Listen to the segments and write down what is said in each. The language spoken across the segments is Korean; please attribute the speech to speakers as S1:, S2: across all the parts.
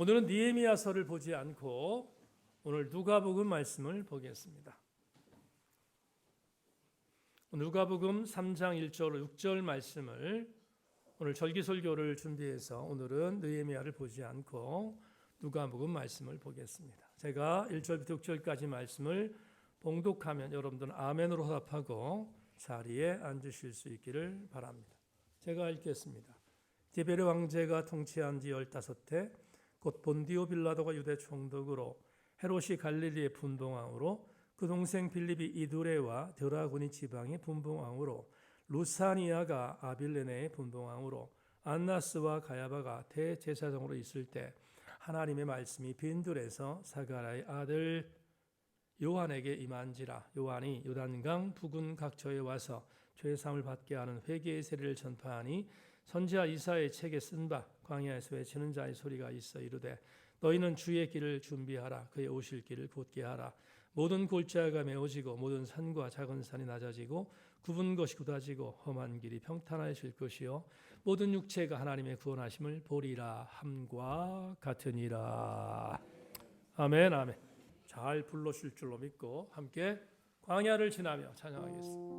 S1: 오늘은 느헤미야서를 보지 않고 오늘 누가복음 말씀을 보겠습니다. 누가복음 3장 1절 6절 말씀을 오늘 절기설교를 준비해서 오늘은 느헤미야를 보지 않고 누가복음 말씀을 보겠습니다. 제가 1절부터 6절까지 말씀을 봉독하면 여러분들은 아멘으로 화답하고 자리에 앉으실 수 있기를 바랍니다. 제가 읽겠습니다. 디베르 왕제가 통치한 지 15해 곧 본디오 빌라도가 유대 총독으로 헤롯이 갈릴리의 분봉왕으로 그 동생 빌립이 이두레와 드라고니 지방의 분봉왕으로 루사니아가 아빌레네의 분봉왕으로 안나스와 가야바가 대제사장으로 있을 때 하나님의 말씀이 빈들에서 사가랴의 아들 요한에게 임한지라. 요한이 요단강 부근 각처에 와서 죄사함을 받게 하는 회개의 세례를 전파하니 선지자 이사야의 책에 쓴 바 광야에서 외치는 자의 소리가 있어 이르되 너희는 주의 길을 준비하라. 그의 오실 길을 곧게 하라. 모든 골짜기가 메워지고 모든 산과 작은 산이 낮아지고 굽은 것이 굳어지고 험한 길이 평탄해질 것이요 모든 육체가 하나님의 구원하심을 보리라 함과 같으니라. 아멘 아멘. 잘 불러실 줄로 믿고 함께 광야를 지나며 찬양하겠습니다.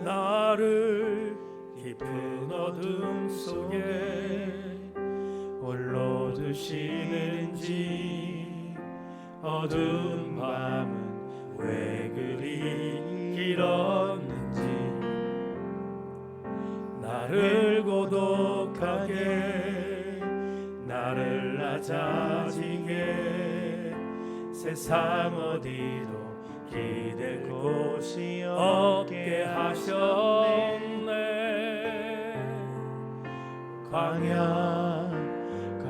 S1: 나를 깊은 어둠 속에 홀로 두시는지 어두운 밤은 왜 그리 길었는지 나를 고독하게 나를 낮아지게 세상 어디도 기댈 곳이 없게 하셨네.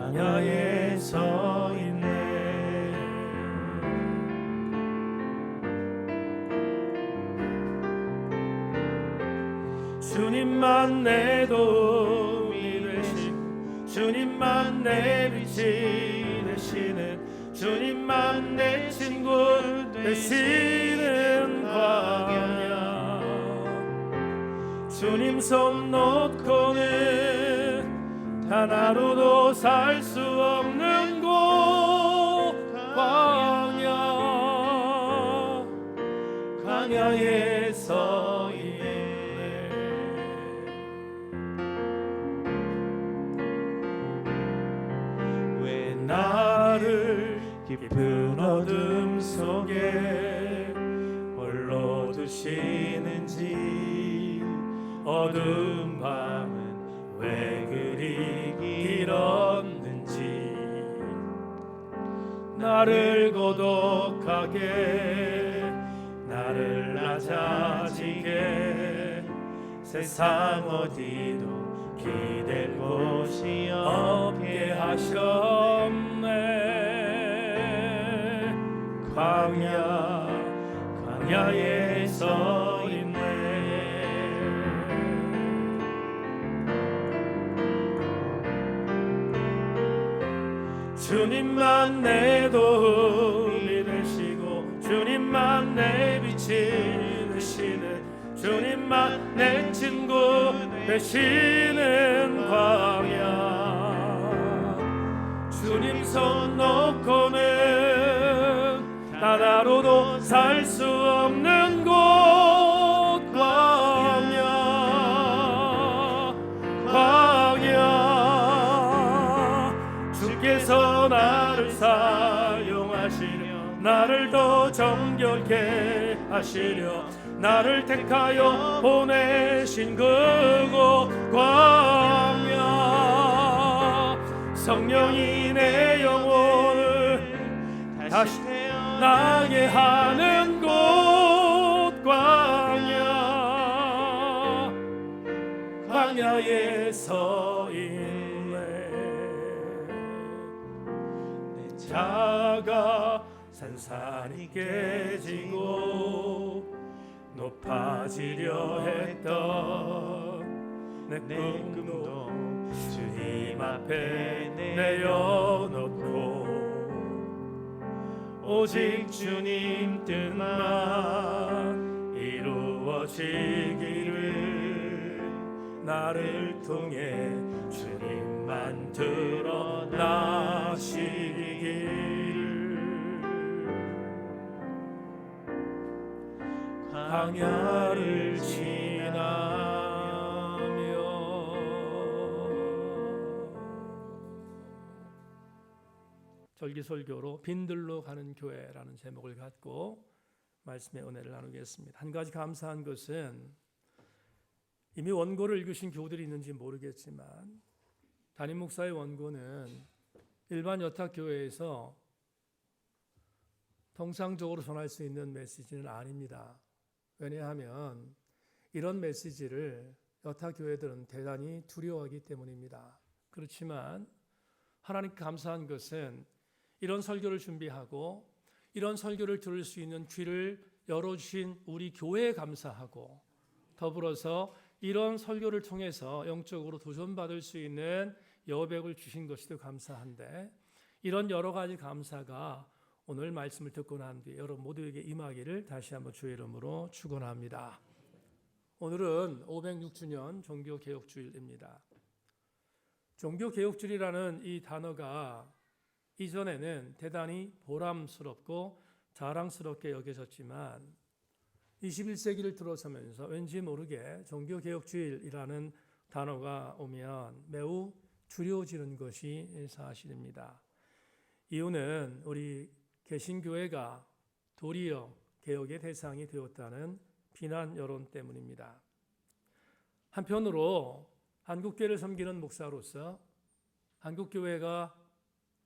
S1: 광야에 서 있네. 주님만 내 도움이 되시고 주님만 내 빛이 되시는 주님만 내 친구 되시는 광야. 주님 손 놓고는 단 하루도 살 수 없는 곳 광야에 서 있네. 왜 나를 깊은 어둠 속에 홀로 두시는지 어두운 밤은 왜 그리 길었는지 나를 고독하게 나를 낮아지게 세상 어디도 기댈 곳이 없게 하셨네. 광야에 서 있네. 주님만 내 도움이 되시고 주님만 내 빛이 되시는 주님만 내 친구 되시는 광야. 주님 손 놓고는 단 하루도 살 수 없는 곳 광야. 주께서 나를 사용하시려 나를 더 정결케 하시려 나를 택하여 보내신 그곳 광야. 성령이 내 영혼을 다시 나게 하는 곳 광야에 서 있네. 내 자가 산산이 깨지고 높아지려 했던 내 꿈도 주님 앞에 내려놓고 오직 주님 뜻만 이루어지기를 나를 통해 주님만 드러나시기를 광야를 지나며 절기설교로 빈들로 가는 교회라는 제목을 갖고 말씀의 은혜를 나누겠습니다. 한 가지 감사한 것은 이미 원고를 읽으신 교우들이 있는지 모르겠지만 담임 목사의 원고는 일반 여타교회에서 통상적으로 전할 수 있는 메시지는 아닙니다. 왜냐하면 이런 메시지를 여타교회들은 대단히 두려워하기 때문입니다. 그렇지만 하나님께 감사한 것은 이런 설교를 준비하고 이런 설교를 들을 수 있는 귀를 열어주신 우리 교회에 감사하고 더불어서 이런 설교를 통해서 영적으로 도전받을 수 있는 여백을 주신 것이도 감사한데 이런 여러 가지 감사가 오늘 말씀을 듣고 난 뒤에 여러분 모두에게 임하기를 다시 한번 주의 이름으로 축원합니다. 오늘은 506주년 종교개혁주일입니다. 종교개혁주일이라는 이 단어가 이전에는 대단히 보람스럽고 자랑스럽게 여겨졌지만 21세기를 들어서면서 왠지 모르게 종교개혁주일이라는 단어가 오면 매우 두려워지는 것이 사실입니다. 이유는 우리 개신교회가 도리어 개혁의 대상이 되었다는 비난 여론 때문입니다. 한편으로 한국교회를 섬기는 목사로서 한국교회가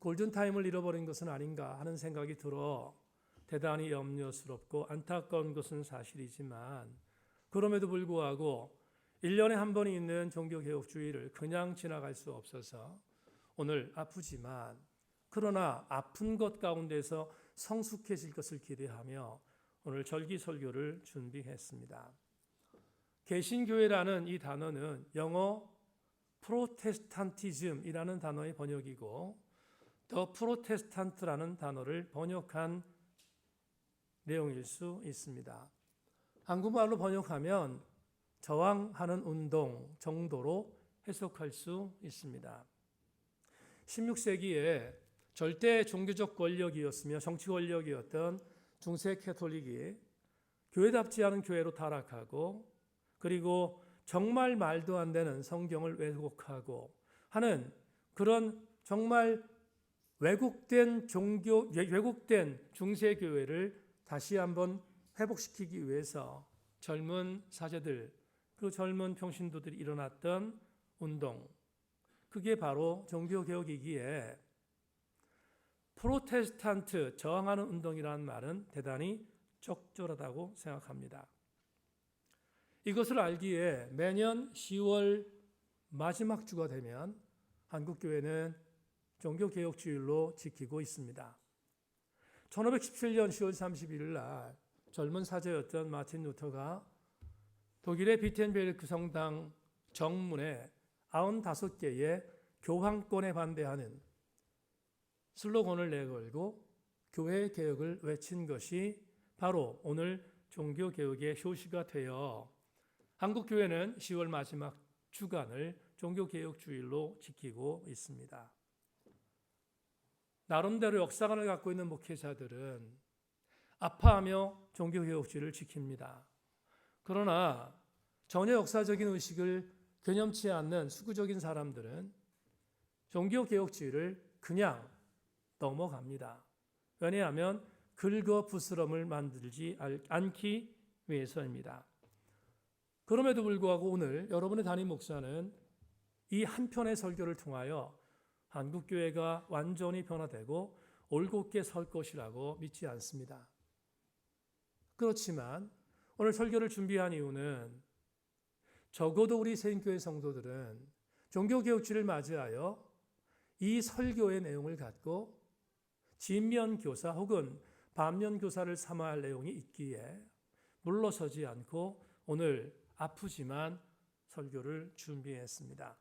S1: 골든타임을 잃어버린 것은 아닌가 하는 생각이 들어 대단히 염려스럽고 안타까운 것은 사실이지만 그럼에도 불구하고 1년에 한 번이 있는 종교개혁주의를 그냥 지나갈 수 없어서 오늘 아프지만 그러나 아픈 것 가운데서 성숙해질 것을 기대하며 오늘 절기설교를 준비했습니다. 개신교회라는 이 단어는 영어 프로테스탄티즘이라는 단어의 번역이고 더 프로테스탄트라는 단어를 번역한 내용일 수 있습니다. 한국말로 번역하면 저항하는 운동 정도로 해석할 수 있습니다. 16세기에 절대 종교적 권력이었으며 정치 권력이었던 중세 캐톨릭이 교회답지 않은 교회로 타락하고 그리고 정말 말도 안 되는 성경을 왜곡하고 하는 그런 정말 왜곡된 중세 교회를 다시 한번 회복시키기 위해서 젊은 사제들, 그 젊은 평신도들이 일어났던 운동, 그게 바로 종교개혁이기에 프로테스탄트, 저항하는 운동이라는 말은 대단히 적절하다고 생각합니다. 이것을 알기에 매년 10월 마지막 주가 되면 한국교회는 종교개혁주일로 지키고 있습니다. 1517년 10월 31일 날 젊은 사제였던 마틴 루터가 독일의 비텐베르크 성당 정문에 95개의 교황권에 반대하는 슬로건을 내걸고 교회 개혁을 외친 것이 바로 오늘 종교개혁의 효시가 되어 한국교회는 10월 마지막 주간을 종교개혁주일로 지키고 있습니다. 나름대로 역사관을 갖고 있는 목회자들은 아파하며 종교개혁주의를 지킵니다. 그러나 전혀 역사적인 의식을 개념치 않는 수구적인 사람들은 종교개혁주의를 그냥 넘어갑니다. 왜냐하면 긁어부스럼을 만들지 않기 위해서입니다. 그럼에도 불구하고 오늘 여러분의 담임 목사는 이 한 편의 설교를 통하여 한국교회가 완전히 변화되고 올곧게 설 것이라고 믿지 않습니다. 그렇지만 오늘 설교를 준비한 이유는 적어도 우리 새인교회 성도들은 종교개혁주의를 맞이하여 이 설교의 내용을 갖고 진면교사 혹은 반면교사를 삼아야 할 내용이 있기에 물러서지 않고 오늘 아프지만 설교를 준비했습니다.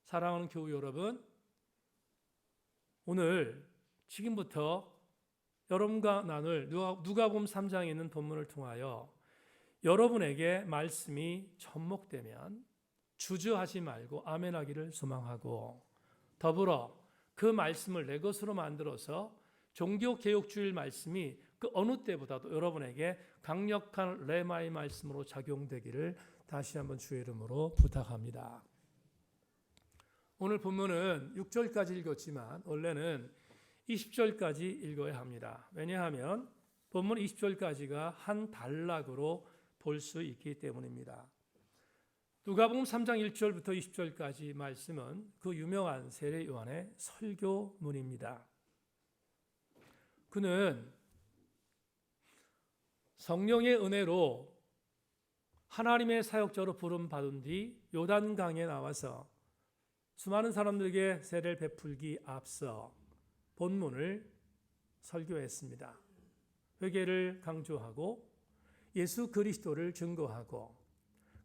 S1: 사랑하는 교우 여러분, 오늘 지금부터 여러분과 나눌 누가복음 3장에 있는 본문을 통하여 여러분에게 말씀이 접목되면 주저하지 말고 아멘하기를 소망하고, 더불어 그 말씀을 내 것으로 만들어서 종교개혁주의 말씀이 그 어느 때보다도 여러분에게 강력한 레마의 말씀으로 작용되기를 다시 한번 주의 이름으로 부탁합니다. 오늘 본문은 6절까지 읽었지만 원래는 20절까지 읽어야 합니다. 왜냐하면 본문 20절까지가 한 단락으로 볼 수 있기 때문입니다. 누가복음 3장 1절부터 20절까지 말씀은 그 유명한 세례 요한의 설교문입니다. 그는 성령의 은혜로 하나님의 사역자로 부름 받은 뒤 요단강에 나와서 수많은 사람들에게 세례를 베풀기 앞서 본문을 설교했습니다. 회개를 강조하고 예수 그리스도를 증거하고,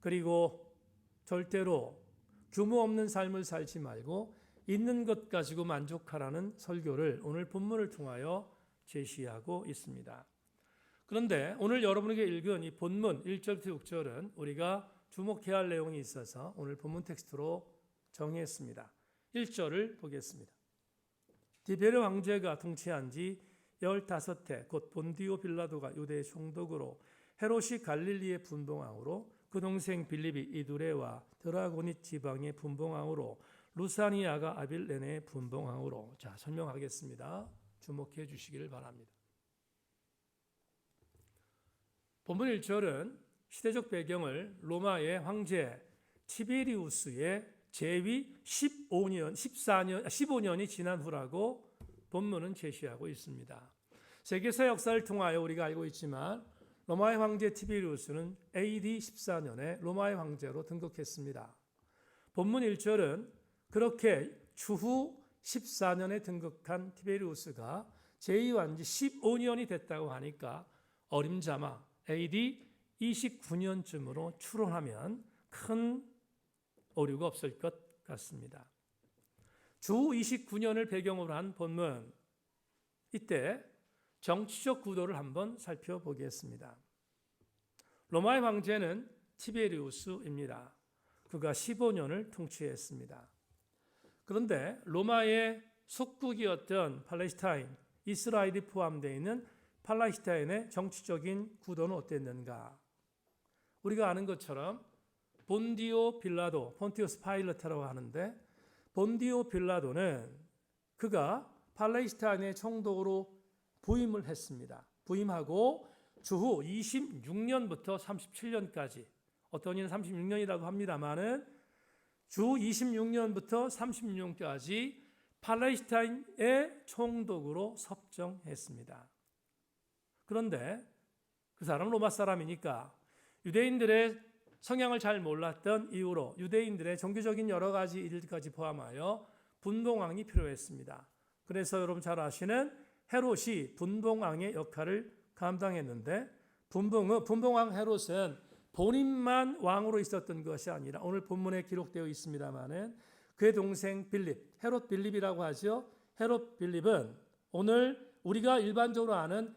S1: 그리고 절대로 규모 없는 삶을 살지 말고 있는 것 가지고 만족하라는 설교를 오늘 본문을 통하여 제시하고 있습니다. 그런데 오늘 여러분에게 읽은 이 본문 1절부터 6절은 우리가 주목해야 할 내용이 있어서 오늘 본문 텍스트로 정했습니다. 1절을 보겠습니다. 디베르 황제가 통치한 지 15해 곧 본디오 빌라도가 유대의 총독으로, 헤롯이 갈릴리의 분봉왕으로, 그 동생 빌립이 이두레와 드라고닛 지방의 분봉왕으로, 루사니아가 아빌레네의 분봉왕으로. 자, 설명하겠습니다. 주목해 주시기를 바랍니다. 본문 1절은 시대적 배경을 로마의 황제 티베리우스의 재위 15년이 지난 후라고 본문은 제시하고 있습니다. 세계사 역사를 통하여 우리가 알고 있지만 로마의 황제 티베리우스는 AD 14년에 로마의 황제로 등극했습니다. 본문 1절은 그렇게 추후 14년에 등극한 티베리우스가 재위한 지 15년이 됐다고 하니까 어림잡아 AD 29년쯤으로 추론하면 큰 오류가 없을 것 같습니다. 주 29년을 배경으로 한 본문, 이때 정치적 구도를 한번 살펴보겠습니다. 로마의 황제는 티베리우스입니다. 그가 15년을 통치했습니다. 그런데 로마의 속국이었던 팔레스타인, 이스라엘이 포함되어 있는 팔레스타인의 정치적인 구도는 어땠는가? 우리가 아는 것처럼 본디오 빌라도, 폰티우스 파일라타라고 하는데, 본디오 빌라도는 그가 팔레스타인의 총독으로 부임을 했습니다. 부임하고 주후 26년부터 37년까지, 어떤 이는 36년이라고 합니다마는 주 26년부터 36년까지 팔레스타인의 총독으로 섭정했습니다. 그런데 그 사람은 로마 사람이니까 유대인들의 성향을 잘 몰랐던 이유로 유대인들의 종교적인 여러 가지 일까지 포함하여 분봉왕이 필요했습니다. 그래서 여러분 잘 아시는 헤롯이 분봉왕의 역할을 감당했는데, 분봉왕 헤롯은 본인만 왕으로 있었던 것이 아니라 오늘 본문에 기록되어 있습니다마는 그의 동생 빌립, 헤롯 빌립이라고 하죠. 헤롯 빌립은 오늘 우리가 일반적으로 아는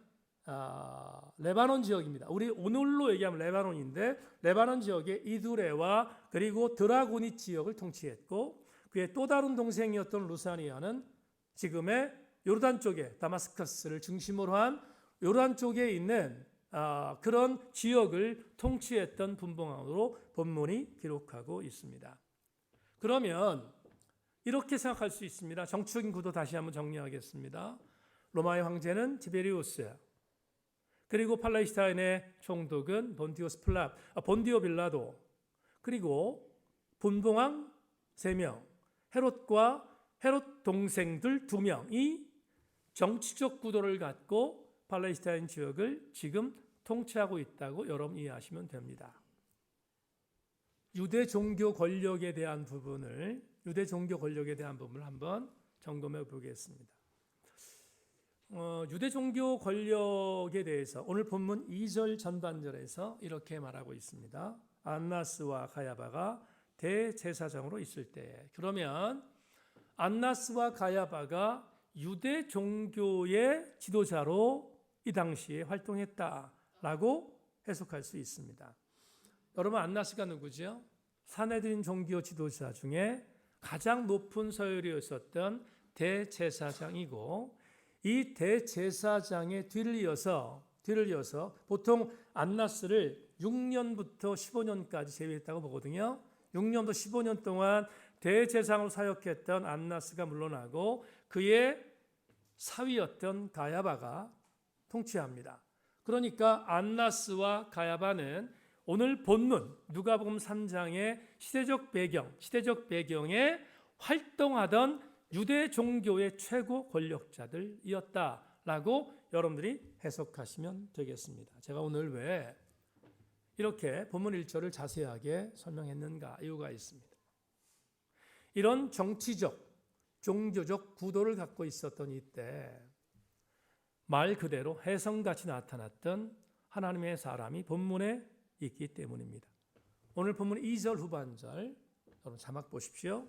S1: 레바논 지역입니다. 우리 오늘로 얘기하면 레바논인데, 레바논 지역의 이두레와 그리고 드라고닛 지역을 통치했고, 그의 또 다른 동생이었던 루사니아는 지금의 요르단 쪽에 다마스커스를 중심으로 한 요르단 쪽에 있는 그런 지역을 통치했던 분봉왕으로 본문이 기록하고 있습니다. 그러면 이렇게 생각할 수 있습니다. 정치적인 구도 다시 한번 정리하겠습니다. 로마의 황제는 티베리우스, 그리고 팔레스타인의 총독은 본디오 빌라도, 그리고 분봉왕 3명, 헤롯과 헤롯 동생들 2명이 정치적 구도를 갖고 팔레스타인 지역을 지금 통치하고 있다고 여러분 이해하시면 됩니다. 유대 종교 권력에 대한 부분을 한번 점검해 보겠습니다. 유대 종교 권력에 대해서 오늘 본문 2절 전반절에서 이렇게 말하고 있습니다. 안나스와 가야바가 대제사장으로 있을 때. 그러면 안나스와 가야바가 유대 종교의 지도자로 이 당시에 활동했다라고 해석할 수 있습니다. 여러분, 안나스가 누구죠? 사내들인 종교 지도자 중에 가장 높은 서열이었었던 대제사장이고, 이 대제사장의 뒤를 이어서 보통 안나스를 6년부터 15년까지 제위했다고 보거든요. 6년부터 15년 동안 대제사장으로 사역했던 안나스가 물러나고 그의 사위였던 가야바가 통치합니다. 그러니까 안나스와 가야바는 오늘 본문 누가복음 3장의 시대적 배경에 활동하던 유대 종교의 최고 권력자들이었다라고 여러분들이 해석하시면 되겠습니다. 제가 오늘 왜 이렇게 본문 1절을 자세하게 설명했는가 이유가 있습니다. 이런 정치적, 종교적 구도를 갖고 있었던 이때 말 그대로 혜성같이 나타났던 하나님의 사람이 본문에 있기 때문입니다. 오늘 본문 2절 후반절 여러분 자막 보십시오.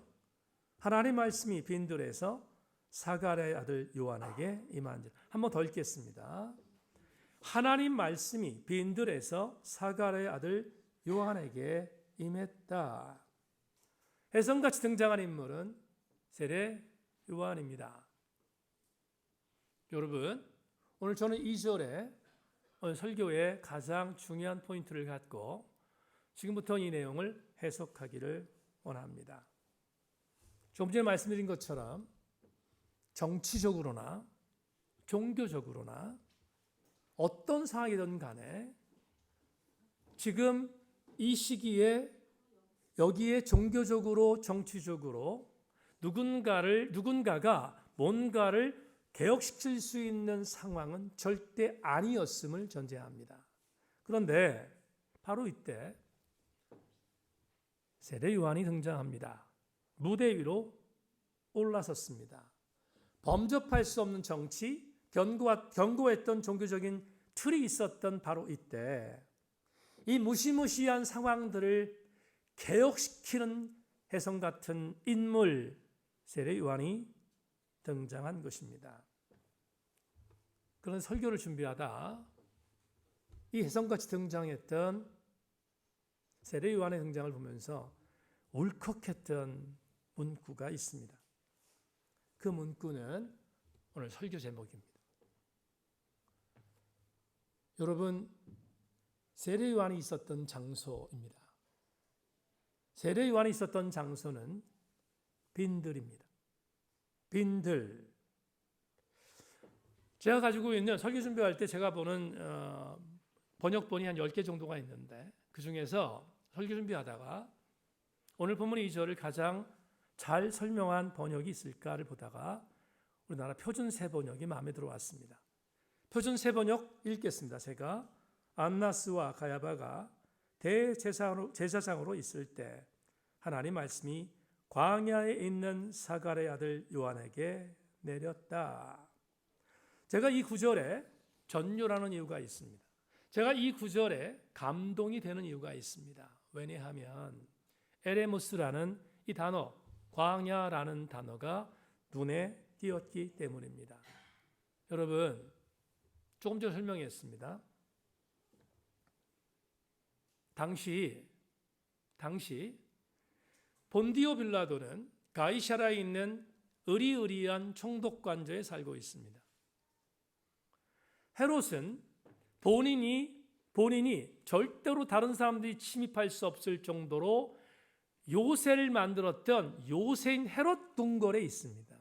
S1: 하나님 말씀이 빈들에서 사가랴의 아들 요한에게 임한 줄. 한번 더 읽겠습니다. 하나님 말씀이 빈들에서 사가랴의 아들 요한에게 임했다. 혜성같이 등장한 인물은 세례 요한입니다. 여러분, 오늘 저는 2절에 오늘 설교의 가장 중요한 포인트를 갖고 지금부터 이 내용을 해석하기를 원합니다. 좀 전에 말씀드린 것처럼 정치적으로나 종교적으로나 어떤 상황이든 간에 지금 이 시기에 여기에 종교적으로 정치적으로 누군가가 뭔가를 개혁시킬 수 있는 상황은 절대 아니었음을 전제합니다. 그런데 바로 이때 세례 요한이 등장합니다. 무대 위로 올라섰습니다. 범접할 수 없는 정치, 견고했던 종교적인 틀이 있었던 바로 이때 이 무시무시한 상황들을 개혁시키는 혜성 같은 인물 세례 요한이 등장한 것입니다. 그런 설교를 준비하다 이 혜성같이 등장했던 세례 요한의 등장을 보면서 울컥했던 문구가 있습니다. 그 문구는 오늘 설교 제목입니다. 여러분, 세례 요한이 있었던 장소입니다. 세례 요한이 있었던 장소는 빈들입니다. 빈들. 제가 가지고 있는 설교 준비할 때 제가 보는 번역본이 한 10개 정도가 있는데 그 중에서 설교 준비하다가 오늘 본문 2절을 가장 잘 설명한 번역이 있을까를 보다가 우리나라 표준 세번역이 마음에 들어왔습니다. 표준 세번역 읽겠습니다. 제가 안나스와 가야바가 대제사장으로 있을 때 하나님 말씀이 광야에 있는 사가랴의 아들 요한에게 내렸다. 제가 이 구절에 전율하는 이유가 있습니다. 제가 이 구절에 감동이 되는 이유가 있습니다. 왜냐하면 에레무스라는 이 단어, 광야라는 단어가 눈에 띄었기 때문입니다. 여러분, 조금 전에 설명했습니다. 당시 본디오 빌라도는 가이사라에 있는 으리으리한 총독관저에 살고 있습니다. 헤롯은 본인이 절대로 다른 사람들이 침입할 수 없을 정도로 요새를 만들었던 요새인 헤롯 궁궐에 있습니다.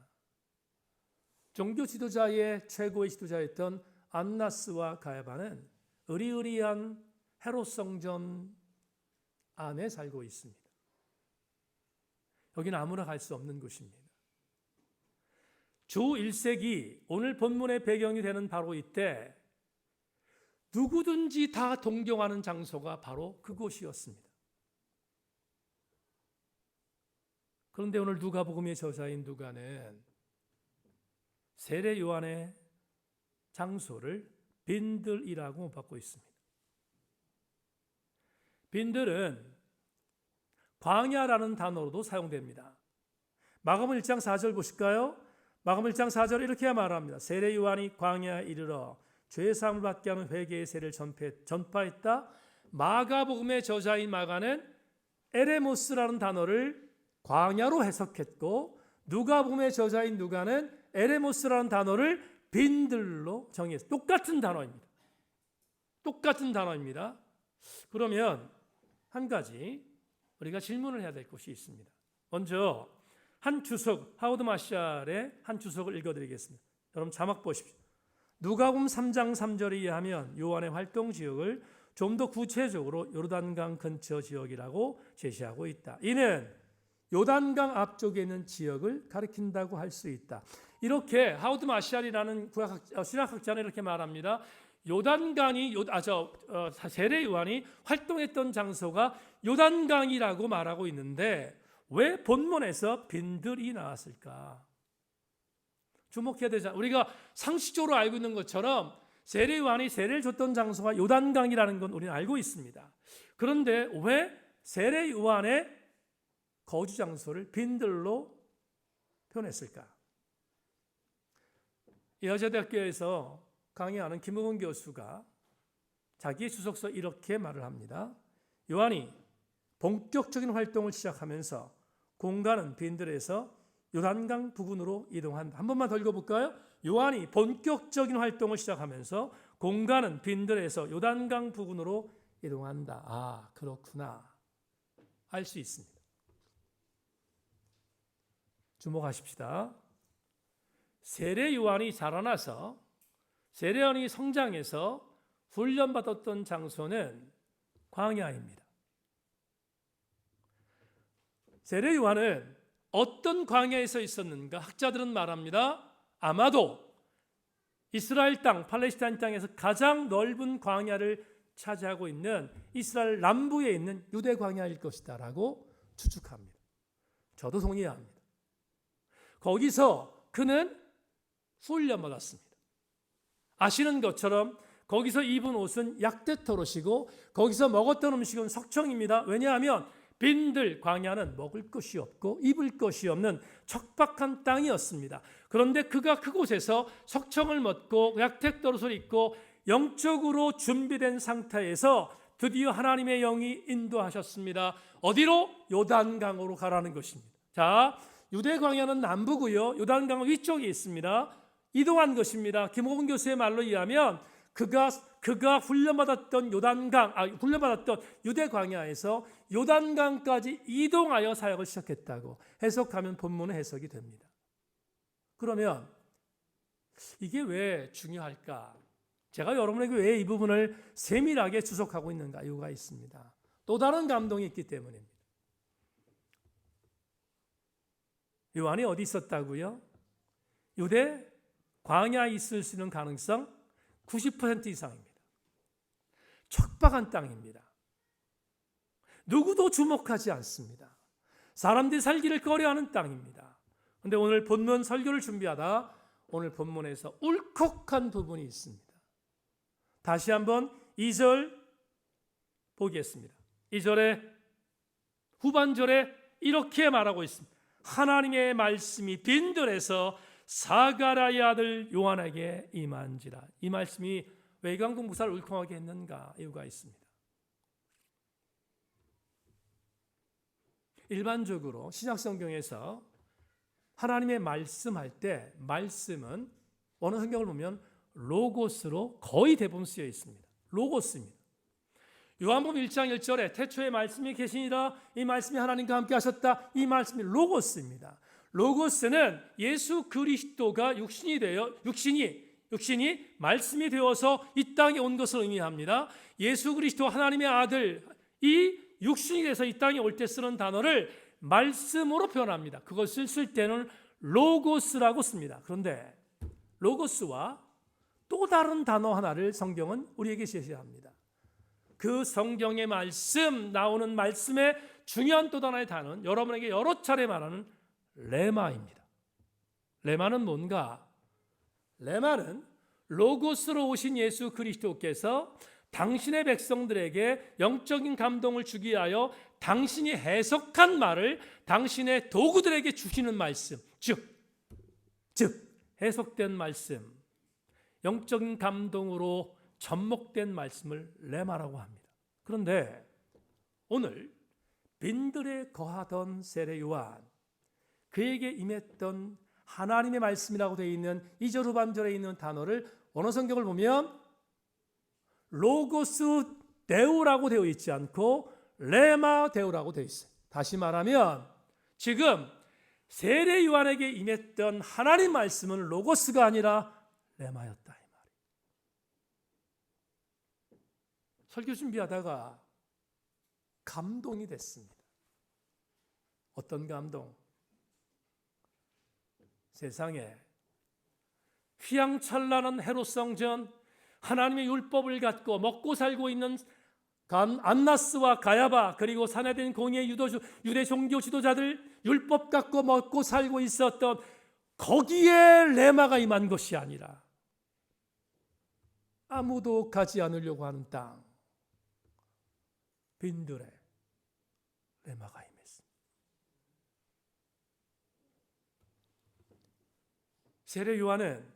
S1: 종교 지도자의 최고의 지도자였던 안나스와 가야바는 으리으리한 헤롯 성전 안에 살고 있습니다. 여기는 아무나 갈 수 없는 곳입니다. 주 1세기 오늘 본문의 배경이 되는 바로 이때 누구든지 다 동경하는 장소가 바로 그곳이었습니다. 그런데 오늘 누가복음의 저자인 누가는 세례 요한의 장소를 빈들이라고 받고 있습니다. 빈들은 광야라는 단어로도 사용됩니다. 마가복음 1장 4절 보실까요? 마가복음 1장 4절에 이렇게 말합니다. 세례 요한이 광야에 이르러 죄 사함을 받게 하는 회개의 세례를 전파했다. 마가복음의 저자인 마가는 에레모스라는 단어를 광야로 해석했고, 누가복음의 저자인 누가는 에레모스라는 단어를 빈들로 정의했어요. 똑같은 단어입니다. 똑같은 단어입니다. 그러면 한 가지 우리가 질문을 해야 될 것이 있습니다. 먼저 한 주석, 하워드 마샬의 한 주석을 읽어드리겠습니다. 여러분 자막 보십시오. 누가복음 3장 3절에 의하면 요한의 활동 지역을 좀 더 구체적으로 요르단강 근처 지역이라고 제시하고 있다. 이는 요단강 앞쪽에 있는 지역을 가리킨다고 할 수 있다. 이렇게 하워드 마샬이라는 신학학자는 이렇게 말합니다. 요단강이 세례 요한이 활동했던 장소가 요단강이라고 말하고 있는데 왜 본문에서 빈들이 나왔을까? 주목해야 되잖아요. 우리가 상식적으로 알고 있는 것처럼 세례 요한이 세례를 줬던 장소가 요단강이라는 건 우리는 알고 있습니다. 그런데 왜 세례 요한의 거주 장소를 빈들로 표현했을까? 여자대학교에서 강의하는 김우건 교수가 자기의 주석서 이렇게 말을 합니다. 요한이 본격적인 활동을 시작하면서 공간은 빈들에서 요단강 부근으로 이동한다. 한 번만 더 읽어볼까요? 요한이 본격적인 활동을 시작하면서 공간은 빈들에서 요단강 부근으로 이동한다. 아, 그렇구나. 알 수 있습니다. 주목하십시다. 세례 요한이 자라나서 세례 요한이 성장해서 훈련받았던 장소는 광야입니다. 세례 요한은 어떤 광야에 서 있었는가? 학자들은 말합니다. 아마도 이스라엘 땅, 팔레스타인 땅에서 가장 넓은 광야를 차지하고 있는 이스라엘 남부에 있는 유대 광야일 것이다 라고 추측합니다. 저도 동의합니다. 거기서 그는 훈련받았습니다. 아시는 것처럼 거기서 입은 옷은 약대토롯이고 거기서 먹었던 음식은 석청입니다. 왜냐하면 빈들 광야는 먹을 것이 없고 입을 것이 없는 척박한 땅이었습니다. 그런데 그가 그곳에서 석청을 먹고 약대토롯을 입고 영적으로 준비된 상태에서 드디어 하나님의 영이 인도하셨습니다. 어디로? 요단강으로 가라는 것입니다. 자, 유대 광야는 남부고요. 요단강은 위쪽에 있습니다. 이동한 것입니다. 김호근 교수의 말로 의하면 그가 훈련받았던 훈련받았던 유대 광야에서 요단강까지 이동하여 사역을 시작했다고 해석하면 본문의 해석이 됩니다. 그러면 이게 왜 중요할까? 제가 여러분에게 왜 이 부분을 세밀하게 주석하고 있는가? 이유가 있습니다. 또 다른 감동이 있기 때문입니다. 요한이 어디 있었다고요? 유대 광야에 있을 수 있는 가능성 90% 이상입니다. 척박한 땅입니다. 누구도 주목하지 않습니다. 사람들이 살기를 꺼려하는 땅입니다. 그런데 오늘 본문 설교를 준비하다 오늘 본문에서 울컥한 부분이 있습니다. 다시 한번 2절 보겠습니다. 2절에 후반절에 이렇게 말하고 있습니다. 하나님의 말씀이 빈들에서 사가랴의 아들 요한에게 임한지라. 이 말씀이 외강동 목사를 울컥하게 했는가? 이유가 있습니다. 일반적으로 신약성경에서 하나님의 말씀할 때 말씀은 어느 성경을 보면 로고스로 거의 대부분 쓰여 있습니다. 로고스입니다. 요한복음 1장 1절에 태초에 말씀이 계시니라 이 말씀이 하나님과 함께 하셨다. 이 말씀이 로고스입니다. 로고스는 예수 그리스도가 육신이 말씀이 되어서 이 땅에 온 것을 의미합니다. 예수 그리스도 하나님의 아들 이 육신이 돼서 이 땅에 올 때 쓰는 단어를 말씀으로 표현합니다. 그것을 쓸 때는 로고스라고 씁니다. 그런데 로고스와 또 다른 단어 하나를 성경은 우리에게 제시합니다. 그 성경의 말씀 나오는 말씀의 중요한 또 하나의 단어는 여러분에게 여러 차례 말하는 레마입니다. 레마는 뭔가? 레마는 로고스로 오신 예수 그리스도께서 당신의 백성들에게 영적인 감동을 주기 위하여 당신이 해석한 말을 당신의 도구들에게 주시는 말씀, 즉 즉 해석된 말씀, 영적인 감동으로 접목된 말씀을 레마라고 합니다. 그런데 오늘 빈들에 거하던 세례 요한, 그에게 임했던 하나님의 말씀이라고 되어 있는 2절 후반절에 있는 단어를 원어 성경을 보면 로고스 데우라고 되어 있지 않고 레마 데우라고 되어 있어요. 다시 말하면 지금 세례 요한에게 임했던 하나님 말씀은 로고스가 아니라 레마였다 이 말이에요. 설교 준비하다가 감동이 됐습니다. 어떤 감동? 세상에 휘황찬란한 헤롯 성전, 하나님의 율법을 갖고 먹고 살고 있는 안나스와 가야바, 그리고 사내된 공의의 유대 종교 지도자들, 율법 갖고 먹고 살고 있었던 거기에 레마가 임한 것이 아니라 아무도 가지 않으려고 하는 땅 빈들에 레마가 임했습니다. 세례 요한은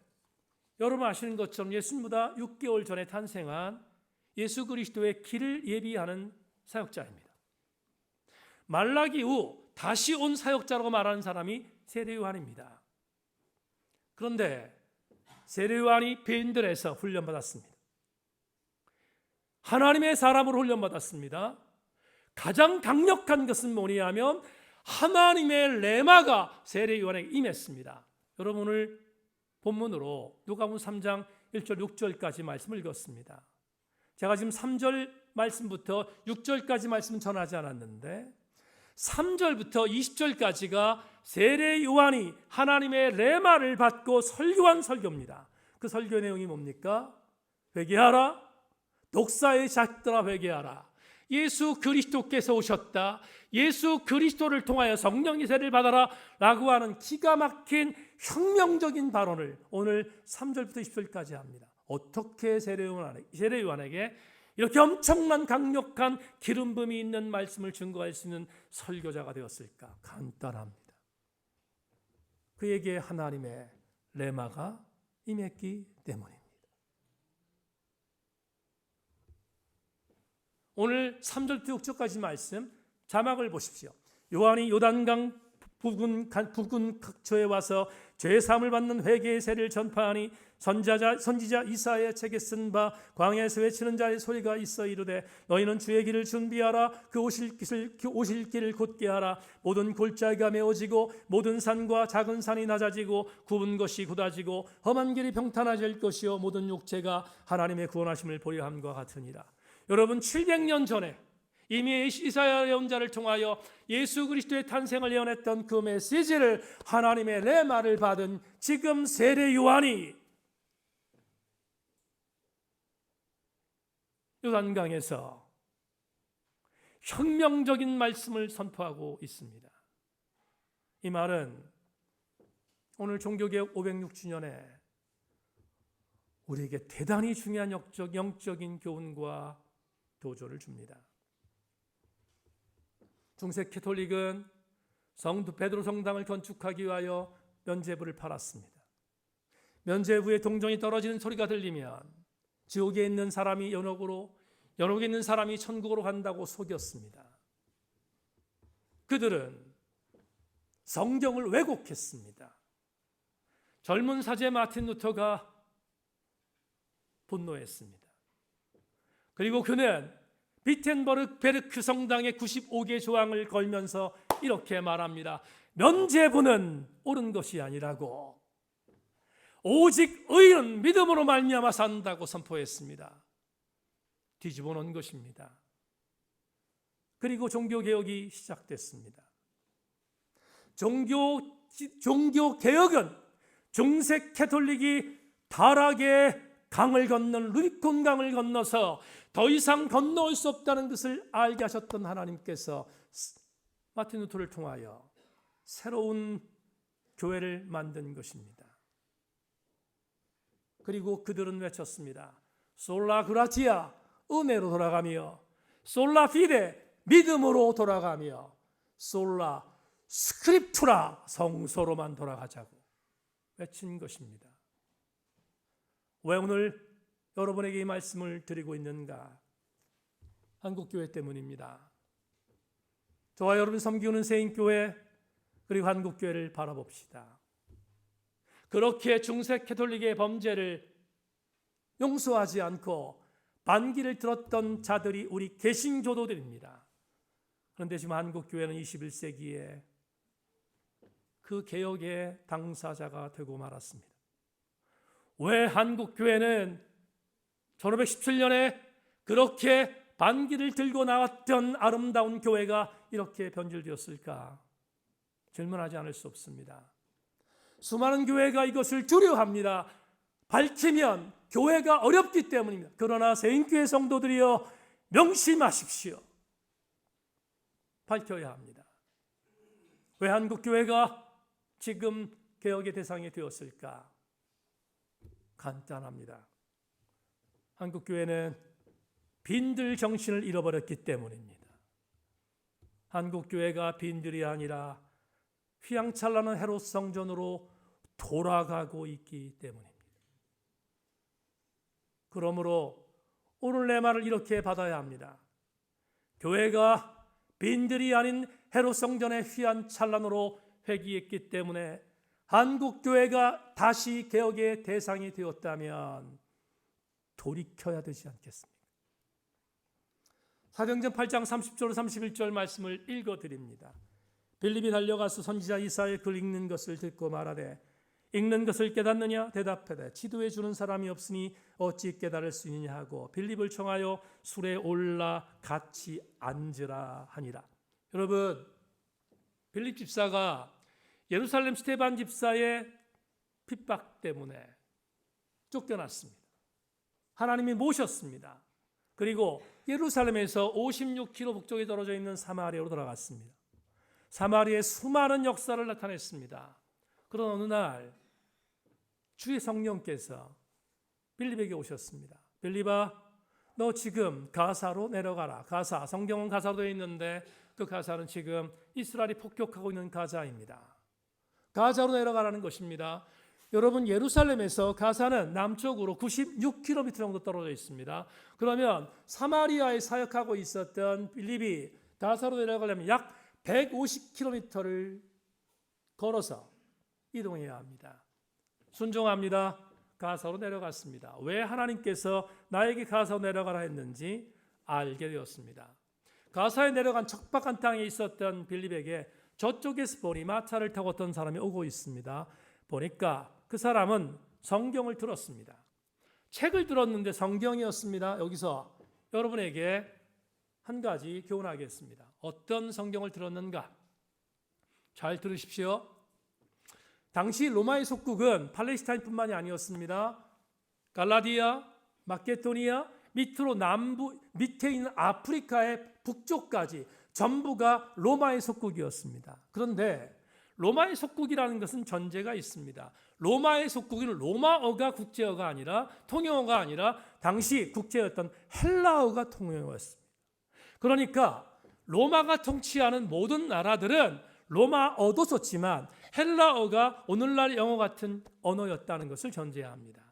S1: 여러분 아시는 것처럼 예수님보다 6개월 전에 탄생한 예수 그리스도의 길을 예비하는 사역자입니다. 말라기 후 다시 온 사역자라고 말하는 사람이 세례 요한입니다. 그런데 세례 요한이 빈들에서 훈련받았습니다. 하나님의 사람으로 훈련받았습니다. 가장 강력한 것은 뭐냐면 하나님의 레마가 세례 요한에게 임했습니다. 여러분 오늘 본문으로 누가복음 3장 1절 6절까지 말씀을 읽었습니다. 제가 지금 3절 말씀부터 6절까지 말씀은 전하지 않았는데 3절부터 20절까지가 세례 요한이 하나님의 레마를 받고 설교한 설교입니다. 그 설교 내용이 뭡니까? 회개하라, 독사의 자식들아 회개하라, 예수 그리스도께서 오셨다, 예수 그리스도를 통하여 성령의 세례를 받아라 라고 하는 기가 막힌 혁명적인 발언을 오늘 3절부터 20절까지 합니다. 어떻게 세례 요한에게 이렇게 엄청난 강력한 기름 부음이 있는 말씀을 증거할 수 있는 설교자가 되었을까? 간단합니다. 그에게 하나님의 레마가 임했기 때문입니다. 오늘 3절부터 6절까지 말씀 자막을 보십시오. 요한이 요단강 부근 각처에 와서 죄사함을 받는 회개의 세례를 전파하니 선지자 이사야의 책에 쓴 바 광야에서 외치는 자의 소리가 있어 이르되 너희는 주의 길을 준비하라, 그 오실 길을 곧게 하라. 모든 골짜기가 메워지고 모든 산과 작은 산이 낮아지고 굽은 것이 곧아지고 험한 길이 평탄해질 것이요 모든 육체가 하나님의 구원하심을 보려 함과 같으니라. 여러분 700년 전에 이미 이사야 예언자를 통하여 예수 그리스도의 탄생을 예언했던 그 메시지를 하나님의 레마를 받은 지금 세례 요한이 요단강에서 혁명적인 말씀을 선포하고 있습니다. 이 말은 오늘 종교개혁 506주년에 우리에게 대단히 중요한 영적인 교훈과 도조를 줍니다. 중세 캐톨릭은 성도 베드로 성당을 건축하기 위하여 면죄부를 팔았습니다. 면죄부에 동전이 떨어지는 소리가 들리면 지옥에 있는 사람이 연옥에 있는 사람이 천국으로 간다고 속였습니다. 그들은 성경을 왜곡했습니다. 젊은 사제 마틴 루터가 분노했습니다. 그리고 그는 비텐버르크 성당의 95개 조항을 걸면서 이렇게 말합니다. 면죄부는 옳은 것이 아니라고 오직 의인 믿음으로 말미암아 산다고 선포했습니다. 뒤집어 놓은 것입니다. 그리고 종교개혁이 시작됐습니다. 종교개혁은 중세 캐톨릭이 타락의 강을 건넌 루비콘 강을 건너서 더 이상 건너올 수 없다는 것을 알게 하셨던 하나님께서 마틴 루터를 통하여 새로운 교회를 만든 것입니다. 그리고 그들은 외쳤습니다. 솔라 그라티아 은혜로 돌아가며, 솔라 피데 믿음으로 돌아가며, 솔라 스크립투라 성서로만 돌아가자고. 외친 것입니다. 왜 오늘 여러분에게 이 말씀을 드리고 있는가? 한국교회 때문입니다. 저와 여러분 섬기는 세인교회 그리고 한국교회를 바라봅시다. 그렇게 중세 캐톨릭의 범죄를 용서하지 않고 반기를 들었던 자들이 우리 개신교도들입니다. 그런데 지금 한국교회는 21세기에 그 개혁의 당사자가 되고 말았습니다. 왜 한국교회는 1517년에 그렇게 반기를 들고 나왔던 아름다운 교회가 이렇게 변질되었을까? 질문하지 않을 수 없습니다. 수많은 교회가 이것을 두려워합니다. 밝히면 교회가 어렵기 때문입니다. 그러나 세인교회 성도들이여 명심하십시오. 밝혀야 합니다. 왜 한국교회가 지금 개혁의 대상이 되었을까? 간단합니다. 한국교회는 빈들 정신을 잃어버렸기 때문입니다. 한국교회가 빈들이 아니라 휘황찬란한 헤롯 성전으로 돌아가고 있기 때문입니다. 그러므로 오늘 내 말을 이렇게 받아야 합니다. 교회가 빈들이 아닌 헤롯 성전의 휘황찬란으로 회귀했기 때문에 한국교회가 다시 개혁의 대상이 되었다면 돌이켜야 되지 않겠습니까? 사도행전 8장 30절 31절 말씀을 읽어드립니다. 빌립이 달려가서 선지자 이사야의 글 읽는 것을 듣고 말하되 읽는 것을 깨닫느냐? 대답하되 지도해 주는 사람이 없으니 어찌 깨달을 수 있느냐 하고 빌립을 청하여 술에 올라 같이 앉으라 하니라. 여러분, 빌립 집사가 예루살렘 스데반 집사의 핍박 때문에 쫓겨났습니다. 하나님이 모셨습니다. 그리고 예루살렘에서 56km 북쪽에 떨어져 있는 사마리아로 돌아갔습니다. 사마리아에 수많은 역사를 나타냈습니다. 그런 어느 날 주의 성령께서 빌립에게 오셨습니다. 빌립아, 너 지금 가사로 내려가라. 가사, 성경은 가사로 되어 있는데 그 가사는 지금 이스라엘이 폭격하고 있는 가자입니다. 가자로 내려가라는 것입니다. 여러분, 예루살렘에서 가사는 남쪽으로 96km 정도 떨어져 있습니다. 그러면 사마리아에 사역하고 있었던 빌립이 가사로 내려가려면 약 150km를 걸어서 이동해야 합니다. 순종합니다. 가사로 내려갔습니다. 왜 하나님께서 나에게 가사로 내려가라 했는지 알게 되었습니다. 가사에 내려간 척박한 땅에 있었던 빌립에게 저쪽에서 보니 마차를 타고 어떤 사람이 오고 있습니다. 보니까 그 사람은 성경을 들었습니다. 책을 들었는데 성경이었습니다. 여기서 여러분에게 한 가지 교훈하겠습니다. 어떤 성경을 들었는가? 잘 들으십시오. 당시 로마의 속국은 팔레스타인뿐만이 아니었습니다. 갈라디아, 마케도니아, 밑으로 밑에 있는 아프리카의 북쪽까지 전부가 로마의 속국이었습니다. 그런데 로마의 속국이라는 것은 전제가 있습니다. 로마의 속국은 로마어가 국제어가 아니라 통용어가 아니라 당시 국제였던 헬라어가 통용어였습니다. 그러니까 로마가 통치하는 모든 나라들은 로마어도 썼지만 헬라어가 오늘날 영어 같은 언어였다는 것을 전제해야 합니다.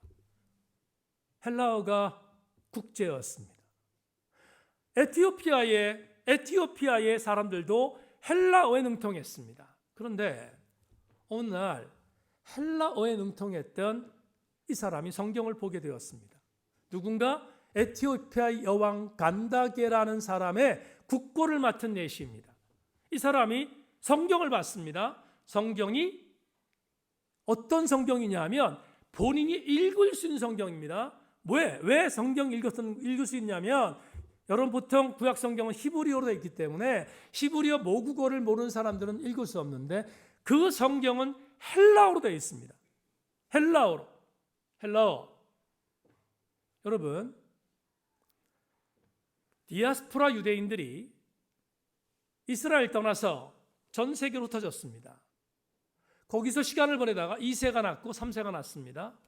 S1: 헬라어가 국제어였습니다. 에티오피아의 사람들도 헬라어에 능통했습니다. 그런데 어느 날 헬라어에 능통했던 이 사람이 성경을 보게 되었습니다. 누군가 에티오피아의 여왕 간다게라는 사람의 국고를 맡은 내시입니다. 이 사람이 성경을 봤습니다. 성경이 어떤 성경이냐 하면 본인이 읽을 수 있는 성경입니다. 왜 성경 읽을 수 있냐면 여러분 보통 구약 성경은 히브리어로 되어 있기 때문에 히브리어 모국어를 모르는 사람들은 읽을 수 없는데 그 성경은 헬라어로 되어 있습니다. 헬라어. 여러분, 디아스포라 유대인들이 이스라엘 떠나서 전 세계로 흩어졌습니다. 거기서 시간을 보내다가 2세가 났고 3세가 났습니다.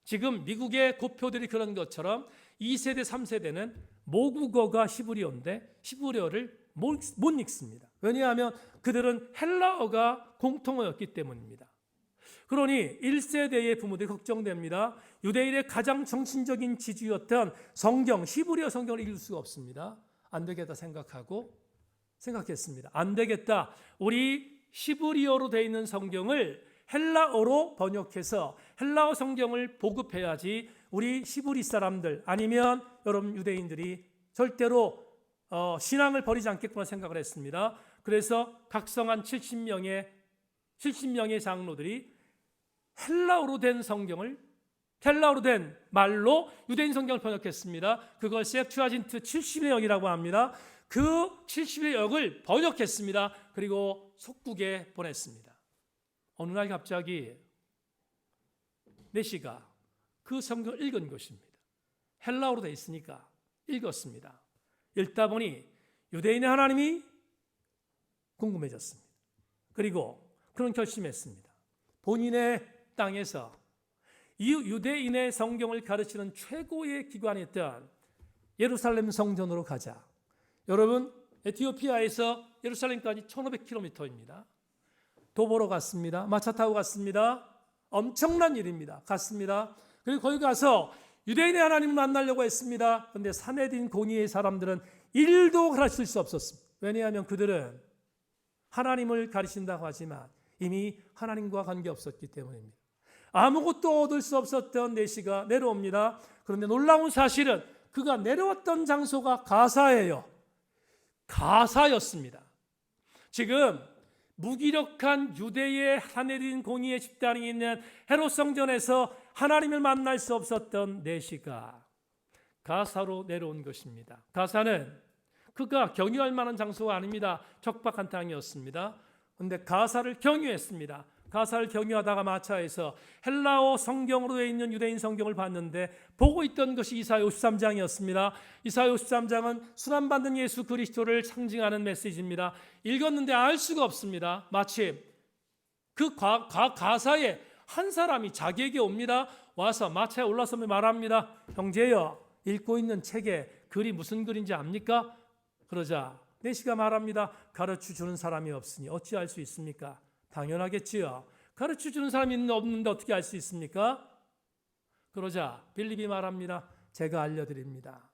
S1: 지금 미국의 고표들이 그런 것처럼 2세대, 3세대는 모국어가 히브리어인데 히브리어를 못 읽습니다. 왜냐하면 그들은 헬라어가 공통어였기 때문입니다. 그러니 1세대의 부모들이 걱정됩니다. 유대인의 가장 정신적인 지주였던 성경, 히브리어 성경을 읽을 수가 없습니다. 안 되겠다 생각했습니다. 안 되겠다. 우리 히브리어로 되어 있는 성경을 헬라어로 번역해서 헬라어 성경을 보급해야지 우리 히브리 사람들 아니면 여러분 유대인들이 절대로 신앙을 버리지 않겠구나 생각을 했습니다. 그래서 각성한 70명의 장로들이 헬라어로 된 성경을 헬라어로 된 말로 유대인 성경을 번역했습니다. 그걸 셉투아진트 70의 역이라고 합니다. 그 70의 역을 번역했습니다. 그리고 속국에 보냈습니다. 어느 날 갑자기 내시가 그 성경을 읽은 것입니다. 헬라어로 되어 있으니까 읽었습니다. 읽다 보니 유대인의 하나님이 궁금해졌습니다. 그리고 그런 결심했습니다. 본인의 땅에서 이 유대인의 성경을 가르치는 최고의 기관이었던 예루살렘 성전으로 가자. 여러분, 에티오피아에서 예루살렘까지 1500km입니다. 도보로 갔습니다. 마차 타고 갔습니다. 엄청난 일입니다. 갔습니다. 그리고 거기 가서 유대인의 하나님을 만나려고 했습니다. 그런데 사내딘 고니의 사람들은 일도 가르칠 수 없었습니다. 왜냐하면 그들은 하나님을 가르친다고 하지만 이미 하나님과 관계없었기 때문입니다. 아무것도 얻을 수 없었던 내시가 내려옵니다. 그런데 놀라운 사실은 그가 내려왔던 장소가 가사예요. 가사였습니다. 지금 무기력한 유대의 사내딘 고니의 집단이 있는 헤롯 성전에서 하나님을 만날 수 없었던 내시가 가사로 내려온 것입니다. 가사는 그가 경유할 만한 장소가 아닙니다. 척박한 땅이었습니다. 그런데 가사를 경유했습니다. 가사를 경유하다가 마차에서 헬라어 성경으로 되어 있는 유대인 성경을 봤는데 보고 있던 것이 이사야 53장이었습니다. 이사야 53장은 순환받는 예수 그리스도를 상징하는 메시지입니다. 읽었는데 알 수가 없습니다. 마침 그 가사에 한 사람이 자기에게 옵니다. 와서 마차에 올라서며 말합니다. 형제여, 읽고 있는 책에 글이 무슨 글인지 압니까? 그러자 내시가 말합니다. 가르쳐주는 사람이 없으니 어찌 알 수 있습니까? 당연하겠지요. 가르쳐주는 사람이 없는데 어떻게 알 수 있습니까? 그러자 빌립이 말합니다. 제가 알려드립니다.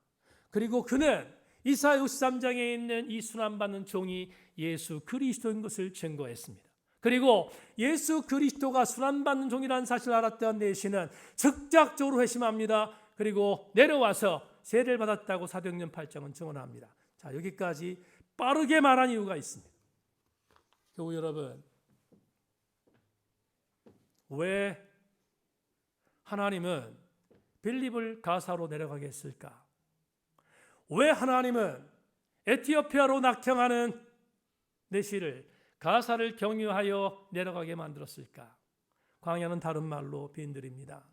S1: 그리고 그는 이사야 53장에 있는 이 순환받는 종이 예수 그리스도인 것을 증거했습니다. 그리고 예수 그리스도가 순환받는 종이라는 사실을 알았던 내시는 즉각적으로 회심합니다. 그리고 내려와서 세례를 받았다고 사도행전 8장은 증언합니다. 자, 여기까지 빠르게 말한 이유가 있습니다. 교우 여러분, 왜 하나님은 빌립을 가사로 내려가게 했을까? 왜 하나님은 에티오피아로 낙향하는 내시를 가사를 경유하여 내려가게 만들었을까? 광야는 다른 말로 빈들입니다.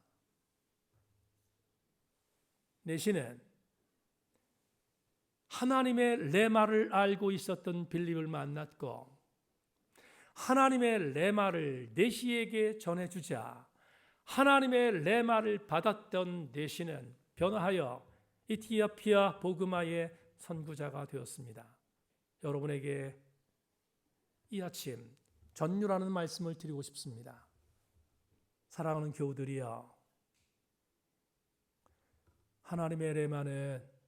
S1: 내시는 하나님의 레마를 알고 있었던 빌립을 만났고 하나님의 레마를 내시에게 전해주자 하나님의 레마를 받았던 내시는 변화하여 에티오피아 복음화의 선구자가 되었습니다. 여러분에게 이 아침 전율하는 말씀을 드리고 싶습니다. 사랑하는 교우들이여, 하나님의 레마는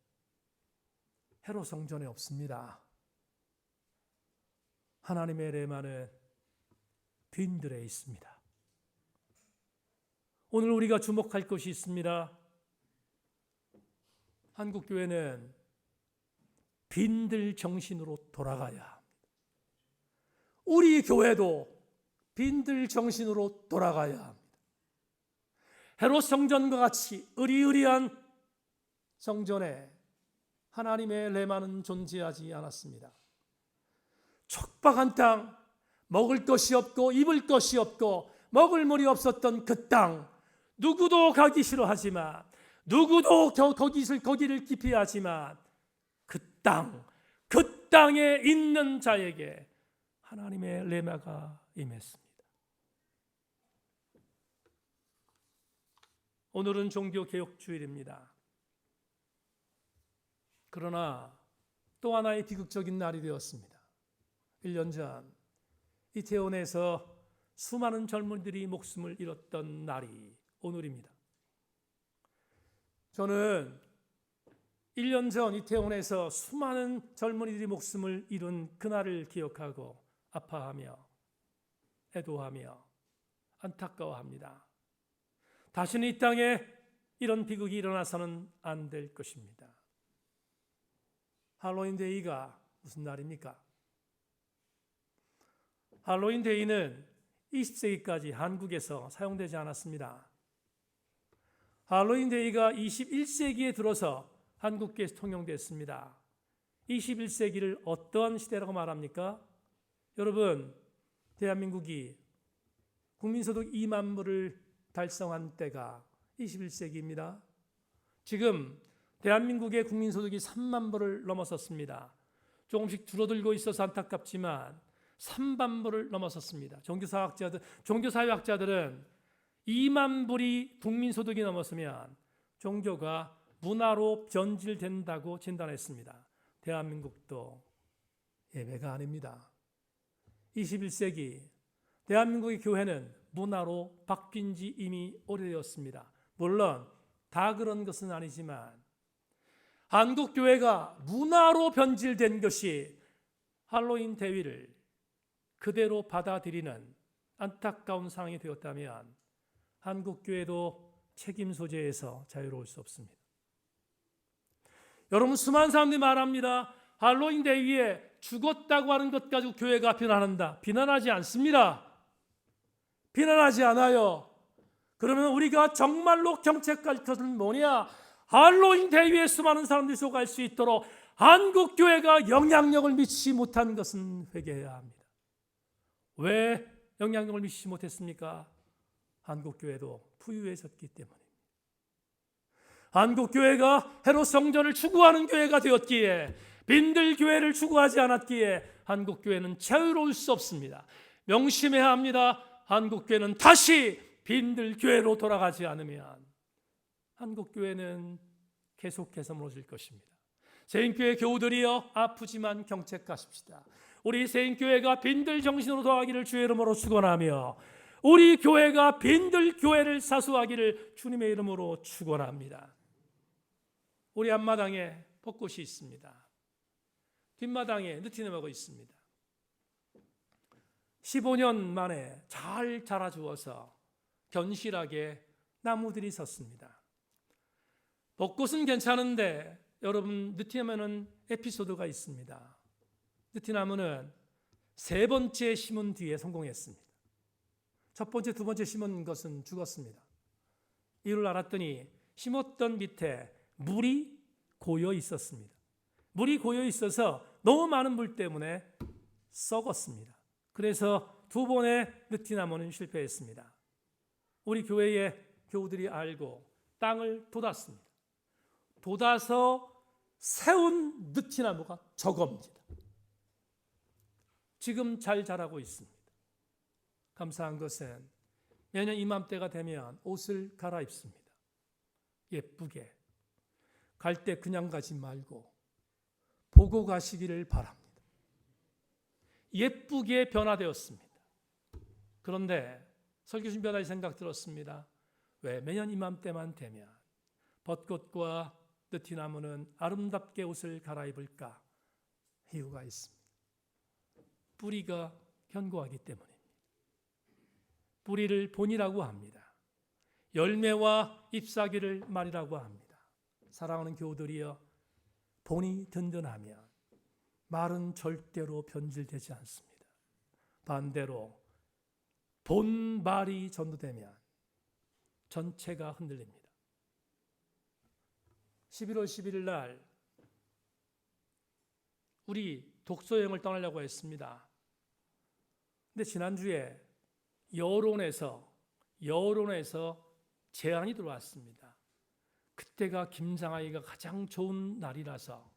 S1: 헤롯 성전에 없습니다. 하나님의 레마는 빈들에 있습니다. 오늘 우리가 주목할 것이 있습니다. 한국교회는 빈들 정신으로 돌아가야 합니다. 우리 교회도 빈들 정신으로 돌아가야 합니다. 헤롯 성전과 같이 의리의리한 성전에 하나님의 레마는 존재하지 않았습니다. 척박한 땅, 먹을 것이 없고 입을 것이 없고 먹을 물이 없었던 그 땅, 누구도 가기 싫어하지만 누구도 거기를 기피하지만 그 땅에 있는 자에게 하나님의 레마가 임했습니다. 오늘은 종교개혁주일입니다. 그러나 또 하나의 비극적인 날이 되었습니다. 1년 전 이태원에서 수많은 젊은이들이 목숨을 잃었던 날이 오늘입니다. 저는 1년 전 이태원에서 수많은 젊은이들이 목숨을 잃은 그날을 기억하고 아파하며 애도하며 안타까워합니다. 다시는 이 땅에 이런 비극이 일어나서는 안 될 것입니다. 할로윈 데이가 무슨 날입니까? 할로윈 데이는 20세기까지 한국에서 사용되지 않았습니다. 할로윈 데이가 21세기에 들어서 한국계에서 통용됐습니다. 21세기를 어떠한 시대라고 말합니까? 여러분, 대한민국이 국민소득 2만 불을 달성한 때가 21세기입니다. 지금 대한민국의 국민소득이 3만 불을 넘어섰습니다. 조금씩 줄어들고 있어서 안타깝지만 3만 불을 넘어섰습니다. 종교사회학자들은 2만 불이 국민소득이 넘었으면 종교가 문화로 변질된다고 진단했습니다. 대한민국도 예외가 아닙니다. 21세기 대한민국의 교회는 문화로 바뀐 지 이미 오래되었습니다. 물론 다 그런 것은 아니지만 한국교회가 문화로 변질된 것이 할로윈 대위를 그대로 받아들이는 안타까운 상황이 되었다면 한국교회도 책임 소재에서 자유로울 수 없습니다. 여러분, 수많은 사람들이 말합니다. 할로윈 데이에 죽었다고 하는 것 가지고 교회가 비난한다. 비난하지 않습니다. 비난하지 않아요. 그러면 우리가 정말로 경책할 것은 뭐냐? 할로윈 데이에 수많은 사람들이 속할 수 있도록 한국교회가 영향력을 미치지 못한 것은 회개해야 합니다. 왜 영향력을 미치지 못했습니까? 한국교회도 부유해졌기 때문입니다. 한국교회가 헤롯 성전을 추구하는 교회가 되었기에, 빈들 교회를 추구하지 않았기에 한국교회는 자유로울 수 없습니다. 명심해야 합니다. 한국교회는 다시 빈들 교회로 돌아가지 않으면 한국교회는 계속해서 무너질 것입니다. 세인교회 교우들이여, 아프지만 경책하십시다. 우리 세인교회가 빈들 정신으로 돌아가기를 주의 이름으로 축원하며, 우리 교회가 빈들 교회를 사수하기를 주님의 이름으로 축원합니다. 우리 앞마당에 벚꽃이 있습니다. 뒷마당에 느티나무가 있습니다. 15년 만에 잘 자라주어서 견실하게 나무들이 섰습니다. 벚꽃은 괜찮은데 여러분, 느티나무는 에피소드가 있습니다. 느티나무는 3번째 심은 뒤에 성공했습니다. 첫 번째, 두 번째 심은 것은 죽었습니다. 이유를 알았더니 심었던 밑에 물이 고여 있었습니다. 물이 고여 있어서 너무 많은 물 때문에 썩었습니다. 그래서 2번의 느티나무는 실패했습니다. 우리 교회의 교우들이 알고 땅을 돋았습니다. 돋아서 세운 느티나무가 저겁니다. 지금 잘 자라고 있습니다. 감사한 것은 매년 이맘때가 되면 옷을 갈아입습니다. 예쁘게. 갈 때 그냥 가지 말고 보고 가시기를 바랍니다. 예쁘게 변화되었습니다. 그런데 설교 준비하다 생각 들었습니다. 왜 매년 이맘때만 되면 벚꽃과 느티나무는 아름답게 옷을 갈아입을까? 이유가 있습니다. 뿌리가 견고하기 때문입니다. 뿌리를 본이라고 합니다. 열매와 잎사귀를 말이라고 합니다. 사랑하는 교우들이여, 본이 든든하면 말은 절대로 변질되지 않습니다. 반대로 본말이 전도되면 전체가 흔들립니다. 11월 11일 날 우리 독서여행을 떠나려고 했습니다. 근데 지난주에 여론에서 제안이 들어왔습니다. 그때가 김장하기가 가장 좋은 날이라서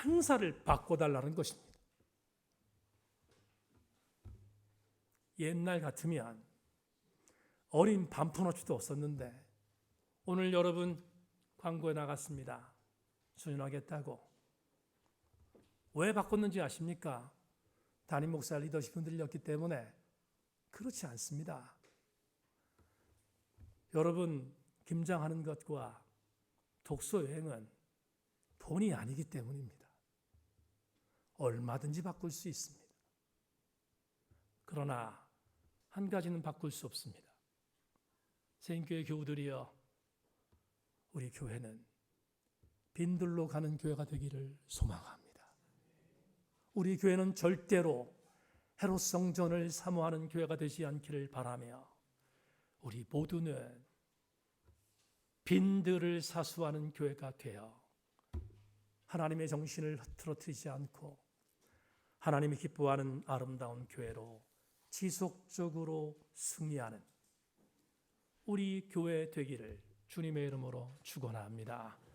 S1: 행사를 바꿔달라는 것입니다. 옛날 같으면 어린 반푼어치도 없었는데 오늘 여러분 광고에 나갔습니다. 수련하겠다고. 왜 바꿨는지 아십니까? 담임 목사 리더십 흔들렸기 때문에 그렇지 않습니다. 여러분, 김장하는 것과 독서 여행은 돈이 아니기 때문입니다. 얼마든지 바꿀 수 있습니다. 그러나 한 가지는 바꿀 수 없습니다. 세인교회 교우들이여, 우리 교회는 빈들로 가는 교회가 되기를 소망합니다. 우리 교회는 절대로 헤롯 성전을 사모하는 교회가 되지 않기를 바라며, 우리 모두는 빈들을 사수하는 교회가 되어 하나님의 정신을 흐트러뜨리지 않고 하나님이 기뻐하는 아름다운 교회로 지속적으로 승리하는 우리 교회 되기를 주님의 이름으로 축원합니다.